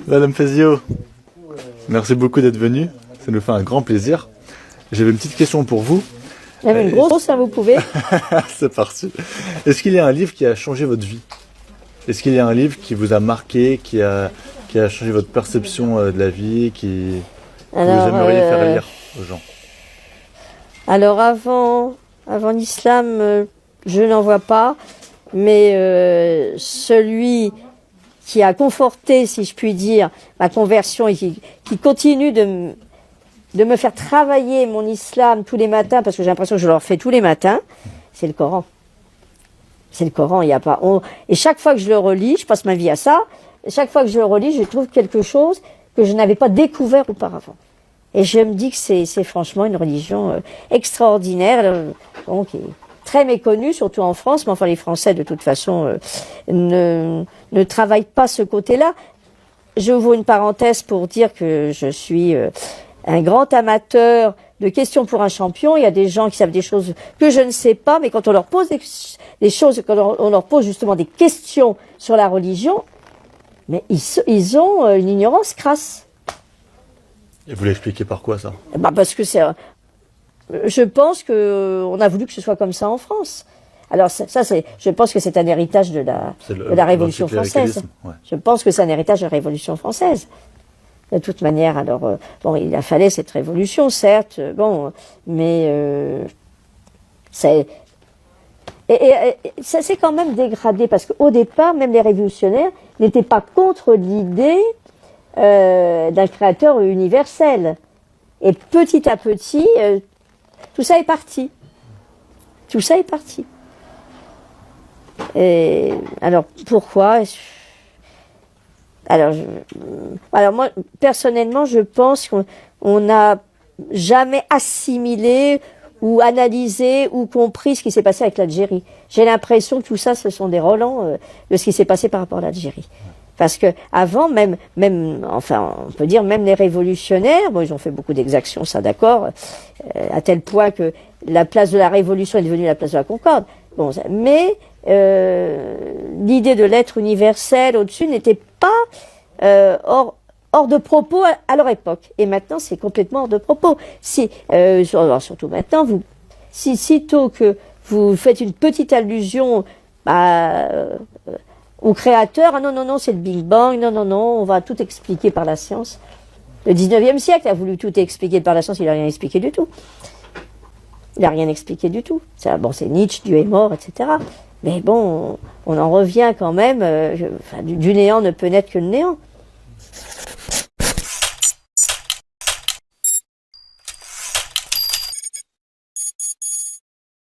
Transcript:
Madame Fazio, merci beaucoup d'être venue. Ça nous fait un grand plaisir. J'avais une petite question pour vous. J'avais une grosse, hein, vous pouvez. C'est parti. Est-ce qu'il y a un livre qui a changé votre vie? Est-ce qu'il y a un livre qui vous a marqué, qui a changé votre perception de la vie, que vous aimeriez faire lire aux gens? Alors avant l'islam, je n'en vois pas, mais celui qui a conforté, si je puis dire, ma conversion et qui continue de me faire travailler mon islam tous les matins, parce que j'ai l'impression que je le refais tous les matins, c'est le Coran. C'est le Coran, il n'y a pas... Et chaque fois que je le relis, je passe ma vie à ça, et chaque fois que je le relis, je trouve quelque chose que je n'avais pas découvert auparavant. Et je me dis que c'est franchement une religion extraordinaire, qui est très méconnue, surtout en France, mais enfin les Français de toute façon ne travaillent pas ce côté-là. J'ouvre une parenthèse pour dire que je suis un grand amateur de questions pour un champion. Il y a des gens qui savent des choses que je ne sais pas, mais quand on leur pose des choses, quand on leur pose justement des questions sur la religion, mais ils ont une ignorance crasse. Et vous l'expliquez par quoi ça? Parce que je pense que on a voulu que ce soit comme ça en France. Alors je pense que c'est un héritage de la Révolution française. Ouais. Je pense que c'est un héritage de la Révolution française. De toute manière, alors il a fallu cette révolution, certes, mais ça s'est quand même dégradé parce qu'au départ, même les révolutionnaires n'étaient pas contre l'idée d'un créateur universel. Et petit à petit, tout ça est parti. Tout ça est parti. Et alors pourquoi? Alors moi, personnellement, je pense qu'on n'a jamais assimilé ou analysé ou compris ce qui s'est passé avec l'Algérie. J'ai l'impression que tout ça, ce sont des relents de ce qui s'est passé par rapport à l'Algérie. Parce que avant, même, enfin, on peut dire même les révolutionnaires, ils ont fait beaucoup d'exactions, ça d'accord, à tel point que la place de la Révolution est devenue la place de la Concorde. Mais l'idée de l'être universel au-dessus n'était pas hors de propos à leur époque. Et maintenant, c'est complètement hors de propos. Alors surtout maintenant, sitôt que vous faites une petite allusion au créateur, non, c'est le Big Bang, non, on va tout expliquer par la science. Le 19e siècle a voulu tout expliquer par la science, il n'a rien expliqué du tout. Il n'a rien expliqué du tout. C'est Nietzsche, Dieu est mort, etc. Mais on en revient quand même, du néant ne peut naître que le néant.